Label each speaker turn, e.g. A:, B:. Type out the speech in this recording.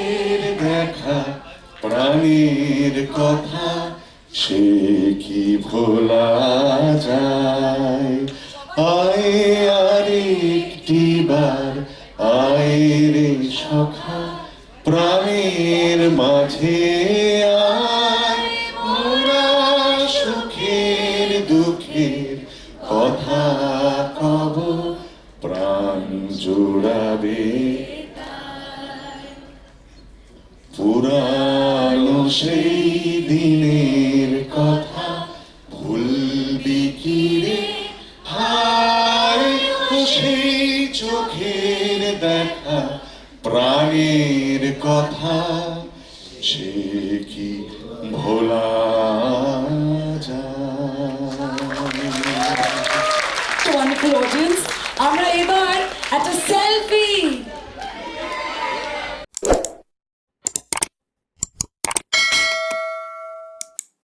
A: চোখের দেখা প্রাণের কথা সে কি ভোলা যায়? আয় আর একটি বার আয় রে সখা প্রাণের মাঝে আয়, মোরা সুখের দুঃখের কথা কব প্রাণ জোড়াবে। পুরানো সেই দিনের কথা ভুলবি কি রে? হায় সেই চোখের দেখা প্রাণের কথা সে কি ভোলা যায়?
B: ওয়ান্ডারফুল অডিয়েন্স, আমরা এবার একটা সেলফি